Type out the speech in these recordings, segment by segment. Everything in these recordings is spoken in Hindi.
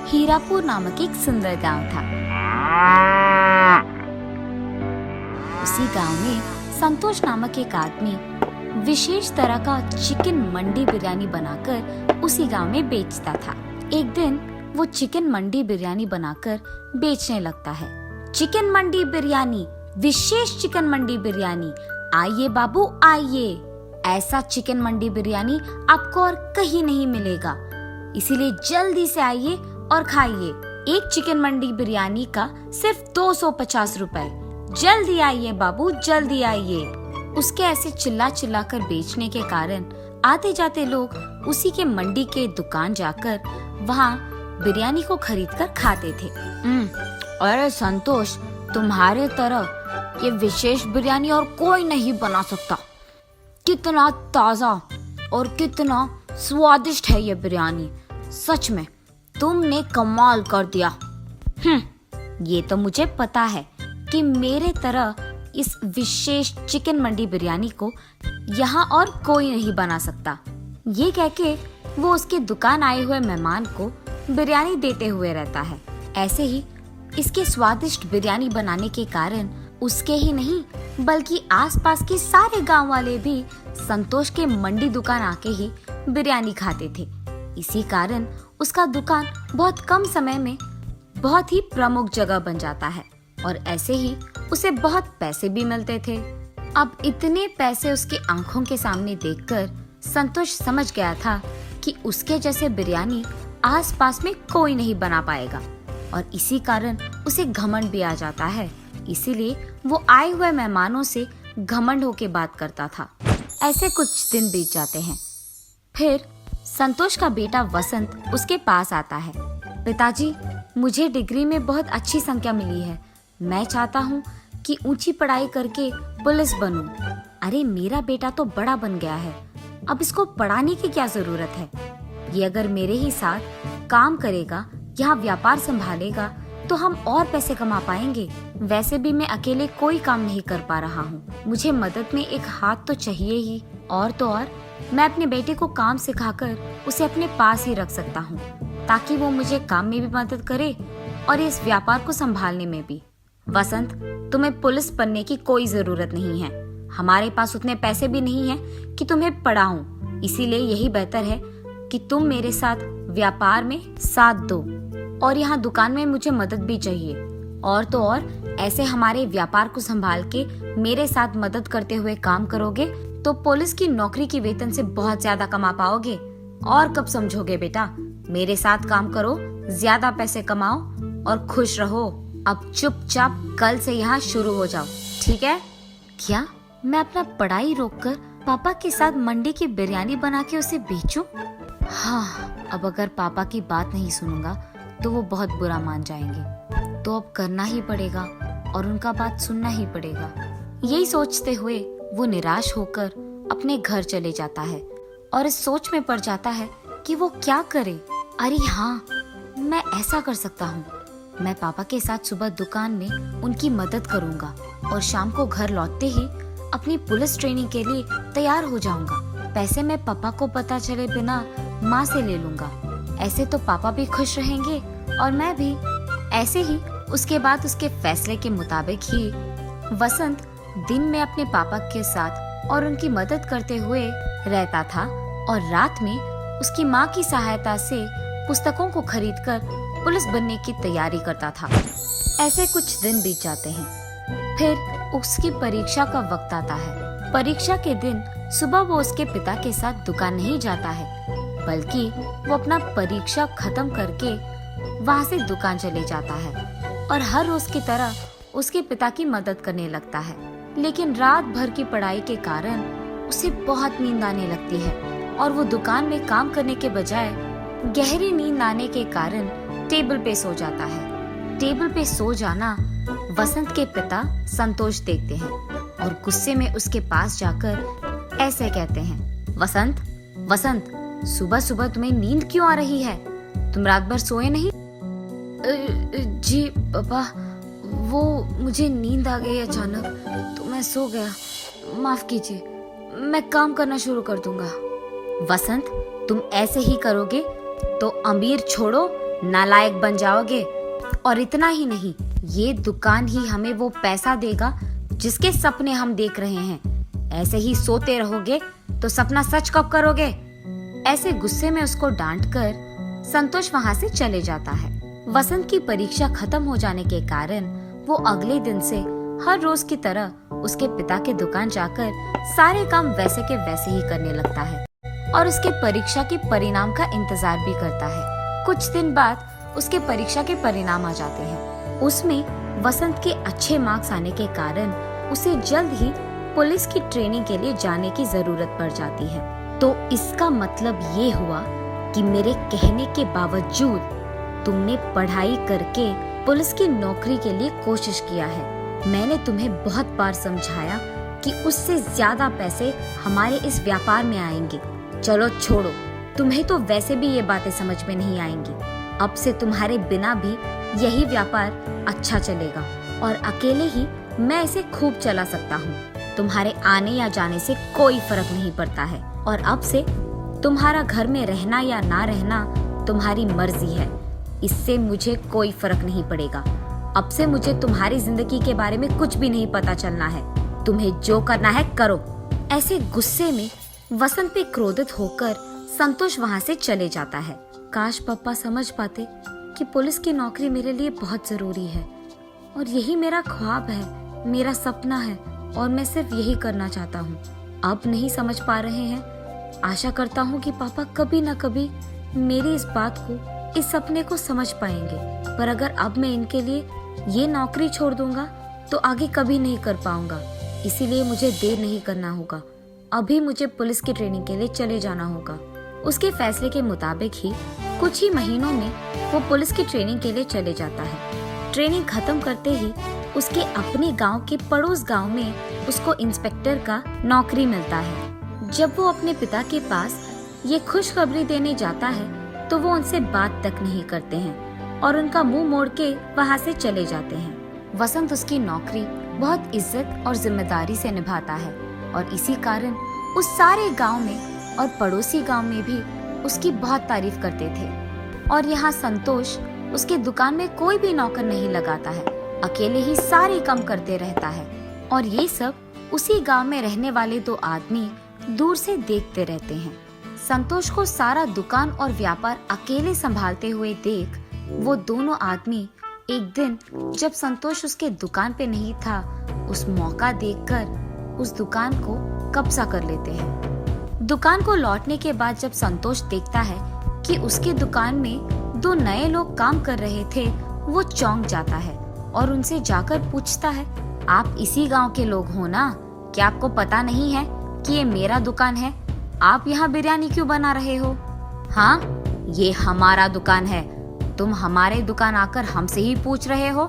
हीरापुर नामक एक सुंदर गांव था। उसी गांव में संतोष नामक एक आदमी विशेष तरह का चिकन मंडी बिरयानी बनाकर उसी गांव में बेचता था। एक दिन वो चिकन मंडी बिरयानी बनाकर बेचने लगता है। चिकन मंडी बिरयानी, विशेष चिकन मंडी बिरयानी, आइए बाबू आइए। ऐसा चिकन मंडी बिरयानी आपको और कहीं नहीं मिलेगा, इसीलिए जल्दी से आइए और खाइए। एक चिकन मंडी बिरयानी का सिर्फ 250 रुपए। जल्दी आइए बाबू, जल्दी आइए। उसके ऐसे चिल्ला चिल्ला कर बेचने के कारण आते जाते लोग उसी के मंडी के दुकान जाकर वहाँ बिरयानी को खरीद कर खाते थे। अरे संतोष, तुम्हारे तरह ये विशेष बिरयानी और कोई नहीं बना सकता। कितना ताजा और कितना स्वादिष्ट है ये बिरयानी। सच में तुमने कमाल कर दिया। ये तो मुझे पता है कि मेरे तरह इस विशेष चिकन मंडी बिरयानी को यहाँ और कोई नहीं बना सकता। ये कह के वो उसके दुकान आए हुए मेहमान को बिरयानी देते हुए रहता है। ऐसे ही इसके स्वादिष्ट बिरयानी बनाने के कारण उसके ही नहीं बल्कि आसपास के सारे गांव वाले भी संतोष के मंडी दुकान आके ही बिरयानी खाते थे। इसी कारण उसका दुकान बहुत कम समय में बहुत ही प्रमुख जगह बन जाता है और ऐसे ही उसे बहुत पैसे भी मिलते थे। अब इतने पैसे उसके आंखों के सामने देखकर संतोष समझ गया था कि उसके जैसे बिरयानी आसपास में कोई नहीं बना पाएगा और इसी कारण उसे घमंड भी आ जाता है। इसीलिए वो आए हुए मेहमानों से घमंड होके बात करता था। ऐसे कुछ दिन बीत जाते हैं। फिर संतोष का बेटा वसंत उसके पास आता है। पिताजी, मुझे डिग्री में बहुत अच्छी संख्या मिली है। मैं चाहता हूँ कि ऊंची पढ़ाई करके पुलिस बनूं। अरे मेरा बेटा तो बड़ा बन गया है, अब इसको पढ़ाने की क्या जरूरत है। ये अगर मेरे ही साथ काम करेगा, यहाँ व्यापार संभालेगा तो हम और पैसे कमा पाएंगे। वैसे भी मैं अकेले कोई काम नहीं कर पा रहा हूँ, मुझे मदद में एक हाथ तो चाहिए ही। और तो और मैं अपने बेटे को काम सिखाकर उसे अपने पास ही रख सकता हूँ ताकि वो मुझे काम में भी मदद करे और इस व्यापार को संभालने में भी। वसंत, तुम्हें पुलिस बनने की कोई जरूरत नहीं है। हमारे पास उतने पैसे भी नहीं हैं कि तुम्हें पढ़ाऊं। इसीलिए यही बेहतर है कि तुम मेरे साथ व्यापार में साथ दो और यहाँ दुकान में मुझे मदद भी चाहिए। और तो और ऐसे हमारे व्यापार को संभाल के मेरे साथ मदद करते हुए काम करोगे तो पुलिस की नौकरी की वेतन से बहुत ज्यादा कमा पाओगे। और कब समझोगे बेटा, मेरे साथ काम करो, ज्यादा पैसे कमाओ और खुश रहो। अब चुपचाप कल से यहाँ शुरू हो जाओ, ठीक है? क्या मैं अपना पढ़ाई रोककर पापा के साथ मंडी की बिरयानी बना के उसे बेचूं? हाँ, अब अगर पापा की बात नहीं सुनूंगा तो वो बहुत बुरा मान जाएंगे। तो अब करना ही पड़ेगा और उनका बात सुनना ही पड़ेगा। यही सोचते हुए वो निराश होकर अपने घर चले जाता है और इस सोच में पड़ जाता है कि वो क्या करे। अरे हाँ, मैं ऐसा कर सकता हूँ। मैं पापा के साथ सुबह दुकान में उनकी मदद करूँगा और शाम को घर लौटते ही अपनी पुलिस ट्रेनिंग के लिए तैयार हो जाऊँगा। पैसे मैं पापा को पता चले बिना माँ से ले लूँगा। ऐसे तो पापा भी खुश रहेंगे और मैं भी। ऐसे ही उसके बाद उसके फैसले के मुताबिक ही वसंत दिन में अपने पापा के साथ और उनकी मदद करते हुए रहता था और रात में उसकी माँ की सहायता से पुस्तकों को खरीदकर पुलिस बनने की तैयारी करता था। ऐसे कुछ दिन बीत जाते हैं। फिर उसकी परीक्षा का वक्त आता है। परीक्षा के दिन सुबह वो उसके पिता के साथ दुकान नहीं जाता है बल्कि वो अपना परीक्षा खत्म करके वहाँ से दुकान चले जाता है और हर रोज की तरह उसके पिता की मदद करने लगता है। लेकिन रात भर की पढ़ाई के कारण उसे बहुत नींद आने लगती है और वो दुकान में काम करने के बजाय गहरी नींद आने के कारण टेबल पे सो जाता है। टेबल पे सो जाना वसंत के पिता संतोष देखते हैं और गुस्से में उसके पास जाकर ऐसे कहते हैं, वसंत, वसंत, सुबह सुबह तुम्हें नींद क्यों आ रही है? तुम रात भर सोए नहीं? जी पापा, वो मुझे नींद आ गई अचानक तो मैं सो गया। माफ कीजिए, मैं काम करना शुरू कर दूंगा। वसंत, तुम ऐसे ही करोगे तो अमीर छोड़ो नालायक बन जाओगे। और इतना ही नहीं, ये दुकान ही हमें वो पैसा देगा जिसके सपने हम देख रहे हैं। ऐसे ही सोते रहोगे तो सपना सच कब करोगे? ऐसे गुस्से में उसको डांटकर संतोष वहाँ से चले जाता है। वसंत की परीक्षा खत्म हो जाने के कारण वो अगले दिन से हर रोज की तरह उसके पिता के दुकान जाकर सारे काम वैसे के वैसे ही करने लगता है और उसके परीक्षा के परिणाम का इंतजार भी करता है। कुछ दिन बाद उसके परीक्षा के परिणाम आ जाते हैं। उसमें वसंत के अच्छे मार्क्स आने के कारण उसे जल्द ही पुलिस की ट्रेनिंग के लिए जाने की जरूरत पड़ जाती है। तो इसका मतलब ये हुआ कि मेरे कहने के बावजूद तुमने पढ़ाई करके पुलिस की नौकरी के लिए कोशिश किया है। मैंने तुम्हें बहुत बार समझाया कि उससे ज्यादा पैसे हमारे इस व्यापार में आएंगे। चलो छोड़ो, तुम्हें तो वैसे भी ये बातें समझ में नहीं आएंगी। अब से तुम्हारे बिना भी यही व्यापार अच्छा चलेगा और अकेले ही मैं इसे खूब चला सकता हूँ। तुम्हारे आने या जाने से कोई फर्क नहीं पड़ता है और अब से तुम्हारा घर में रहना या ना रहना तुम्हारी मर्जी है। इससे मुझे कोई फर्क नहीं पड़ेगा। अब से मुझे तुम्हारी जिंदगी के बारे में कुछ भी नहीं पता चलना है। तुम्हें जो करना है करो। ऐसे गुस्से में वसंत पे क्रोधित होकर संतोष वहाँ से चले जाता है। काश पापा समझ पाते कि पुलिस की नौकरी मेरे लिए बहुत जरूरी है और यही मेरा ख्वाब है, मेरा सपना है और मैं सिर्फ यही करना चाहता हूँ। अब नहीं समझ पा रहे हैं। आशा करता हूँ कि पापा कभी न कभी मेरी इस बात को, इस सपने को समझ पाएंगे। पर अगर अब मैं इनके लिए ये नौकरी छोड़ दूंगा तो आगे कभी नहीं कर पाऊंगा। इसीलिए मुझे देर नहीं करना होगा। अभी मुझे पुलिस की ट्रेनिंग के लिए चले जाना होगा। उसके फैसले के मुताबिक ही कुछ ही महीनों में वो पुलिस की ट्रेनिंग के लिए चले जाता है। ट्रेनिंग खत्म करते ही उसके अपने गांव के पड़ोस गांव में उसको इंस्पेक्टर का नौकरी मिलता है। जब वो अपने पिता के पास ये खुशखबरी देने जाता है तो वो उनसे बात तक नहीं करते हैं और उनका मुंह मोड़ के वहाँ से चले जाते हैं। वसंत उसकी नौकरी बहुत इज्जत और जिम्मेदारी से निभाता है और इसी कारण उस सारे गांव में और पड़ोसी गांव में भी उसकी बहुत तारीफ करते थे। और यहाँ संतोष उसके दुकान में कोई भी नौकर नहीं लगाता है, अकेले ही सारे काम करते रहता है। और ये सब उसी गांव में रहने वाले दो आदमी दूर से देखते रहते हैं। संतोष को सारा दुकान और व्यापार अकेले संभालते हुए देख वो दोनों आदमी एक दिन जब संतोष उसके दुकान पे नहीं था, उस मौका देखकर उस दुकान को कब्जा कर लेते हैं। दुकान को लौटने के बाद जब संतोष देखता है कि उसके दुकान में दो नए लोग काम कर रहे थे, वो चौंक जाता है और उनसे जाकर पूछता है, आप इसी गांव के लोग हो ना? क्या आपको पता नहीं है कि ये मेरा दुकान है? आप यहाँ बिरयानी क्यों बना रहे हो? हाँ, ये हमारा दुकान है। तुम हमारे दुकान आकर हमसे ही पूछ रहे हो?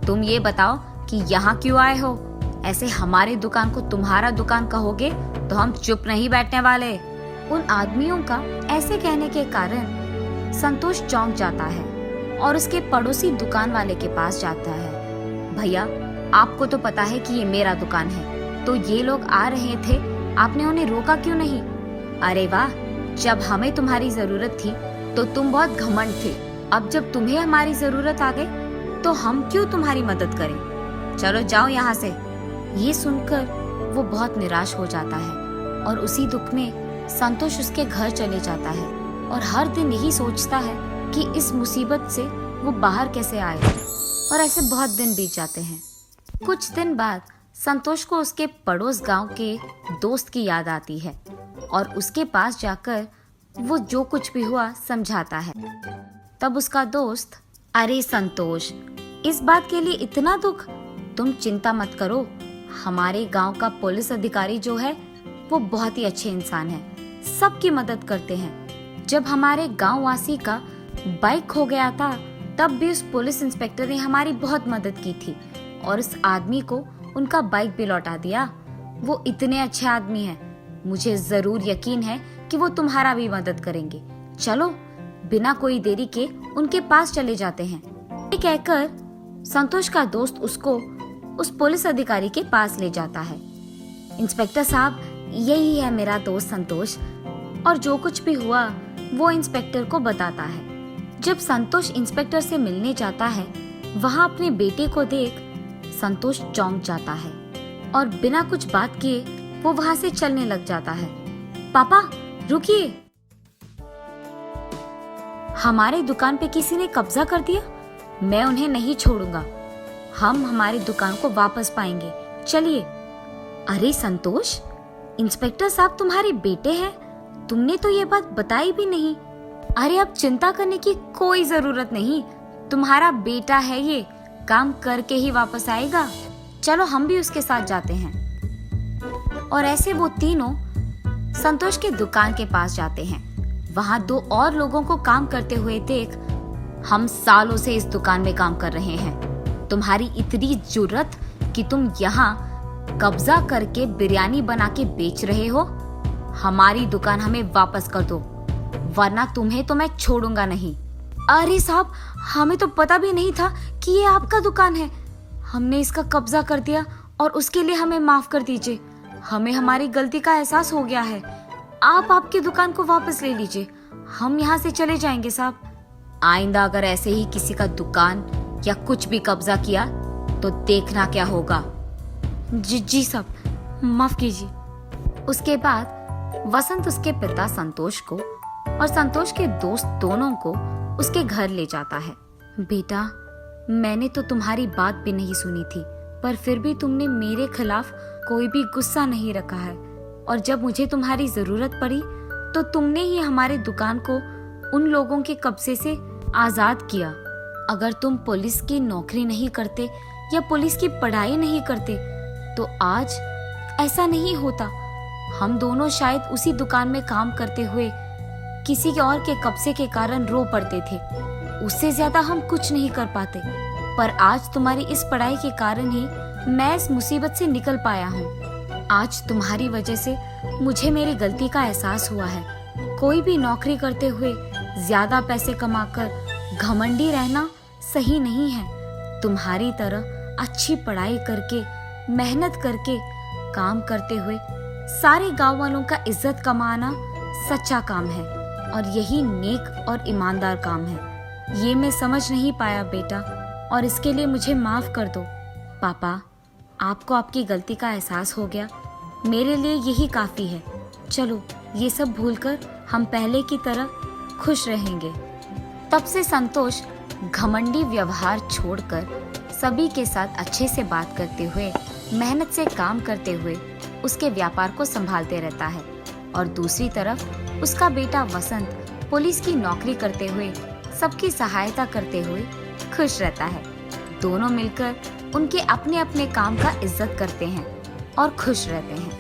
तुम ये बताओ कि यहाँ क्यों आए हो? ऐसे हमारे दुकान को तुम्हारा दुकान कहोगे तो हम चुप नहीं बैठने वाले। उन आदमियों का ऐसे कहने के कारण संतोष चौंक जाता है और उसके पड़ोसी दुकान वाले के पास जाता है। भैया, आपको तो पता है कि ये मेरा दुकान है, तो ये लोग आ रहे थे, आपने उन्हें रोका क्यों नहीं? अरे वाह, जब हमें तुम्हारी जरूरत थी तो तुम बहुत घमंड थे। अब जब तुम्हें हमारी जरूरत आ गई तो हम क्यों तुम्हारी मदद करें? चलो जाओ यहाँ से। ये सुनकर वो बहुत निराश हो जाता है और उसी दुख में संतोष उसके घर चले जाता है और हर दिन यही सोचता है कि इस मुसीबत से वो बाहर कैसे आए। और ऐसे बहुत दिन बीत जाते हैं। कुछ दिन बाद संतोष को उसके पड़ोस गांव के दोस्त की याद आती है और उसके पास जाकर वो जो कुछ भी हुआ समझाता है। तब उसका दोस्त, अरे संतोष, इस बात के लिए इतना दुख? तुम चिंता मत करो, हमारे गांव का पुलिस अधिकारी जो है वो बहुत ही अच्छे इंसान है, सबकी मदद करते हैं। जब हमारे गांव वासी का बाइक खो गया था तब भी उस पुलिस इंस्पेक्टर ने हमारी बहुत मदद की थी और उस आदमी को उनका बाइक भी लौटा दिया। वो इतने अच्छे आदमी हैं, मुझे जरूर यकीन है कि वो तुम्हारा भी मदद करेंगे। चलो, बिना कोई देरी के उनके पास चले जाते हैं। ये कहकर संतोष का दोस्त उसको उस पुलिस अधिकारी के पास ले जाता है। इंस्पेक्टर साहब, यही है मेरा दोस्त संतोष। और जो कुछ भी हुआ वो इंस्पेक्टर को बताता है। जब संतोष इंस्पेक्टर से मिलने जाता है, वहाँ अपने बेटे को देख संतोष चौंक जाता है और बिना कुछ बात किए वो वहाँ से चलने लग जाता है। पापा रुकिए, हमारे दुकान पे किसी ने कब्जा कर दिया। मैं उन्हें नहीं छोड़ूंगा। हम हमारी दुकान को वापस पाएंगे। चलिए। अरे संतोष, इंस्पेक्टर साहब तुम्हारे बेटे हैं, तुमने तो ये बात बताई भी नहीं। अरे अब चिंता करने की कोई जरूरत नहीं, तुम्हारा बेटा है, ये काम करके ही वापस आएगा। चलो हम भी उसके साथ जाते हैं। और ऐसे वो तीनों संतोष के दुकान के पास जाते हैं। वहाँ दो और लोगों को काम करते हुए देख, हम सालों से इस दुकान में काम कर रहे हैं, तुम्हारी इतनी जुर्रत कि तुम यहाँ कब्जा करके बिरयानी बना के बेच रहे हो। हमारी दुकान हमें वापस कर दो, वरना तुम्हें तो मैं छोड़ूंगा नहीं। अरे साहब, हमें तो पता भी नहीं था कि ये आपका दुकान है। हमने इसका कब्जा कर दिया और उसके लिए हमें माफ कर दीजिए। हमें हमारी गलती का एहसास हो गया है। आप आपकी दुकान को वापस ले लीजिए, हम यहाँ से चले जाएंगे साहब। आइंदा अगर ऐसे ही किसी का दुकान या कुछ भी कब्जा किया तो देखना क्या होगा। जी साहब, माफ कीजिए। उसके बाद वसंत उसके पिता संतोष को और संतोष के दोस्त दोनों को उसके घर ले जाता है। बेटा, मैंने तो तुम्हारी बात भी नहीं सुनी थी, पर फिर भी तुमने मेरे खिलाफ कोई भी गुस्सा नहीं रखा है, और जब मुझे तुम्हारी जरूरत पड़ी तो तुमने ही हमारे दुकान को उन लोगों के कब्जे से आजाद किया। अगर तुम पुलिस की नौकरी नहीं करते या पुलिस की पढ़ाई नहीं करते तो आज ऐसा नहीं होता। हम दोनों शायद उसी दुकान में काम करते हुए किसी और के कब्जे के कारण रो पड़ते थे। उससे ज्यादा हम कुछ नहीं कर पाते, पर आज तुम्हारी इस पढ़ाई के कारण ही मैं इस मुसीबत से निकल पाया हूँ। आज तुम्हारी वजह से मुझे मेरी गलती का एहसास हुआ है। कोई भी नौकरी करते हुए ज्यादा पैसे कमाकर घमंडी रहना सही नहीं है। तुम्हारी तरह अच्छी पढ़ाई करके, मेहनत करके, काम करते हुए सारे गांव वालों का इज्जत कमाना सच्चा काम है, और यही नेक और ईमानदार काम है। ये मैं समझ नहीं पाया बेटा, और इसके लिए मुझे माफ कर दो। पापा, आपको आपकी गलती का एहसास हो गया, मेरे लिए यही काफी है। चलो, ये सब भूलकर हम पहले की तरह खुश रहेंगे। तब से संतोष घमंडी व्यवहार छोड़कर सभी के साथ अच्छे से बात करते हुए, मेहनत से काम करते हुए उसके व्यापार को संभालते रहता है, और दूसरी तरफ उसका बेटा वसंत पुलिस की नौकरी करते हुए सबकी सहायता करते हुए खुश रहता है। दोनों मिलकर उनके अपने अपने काम का इज्जत करते हैं और खुश रहते हैं।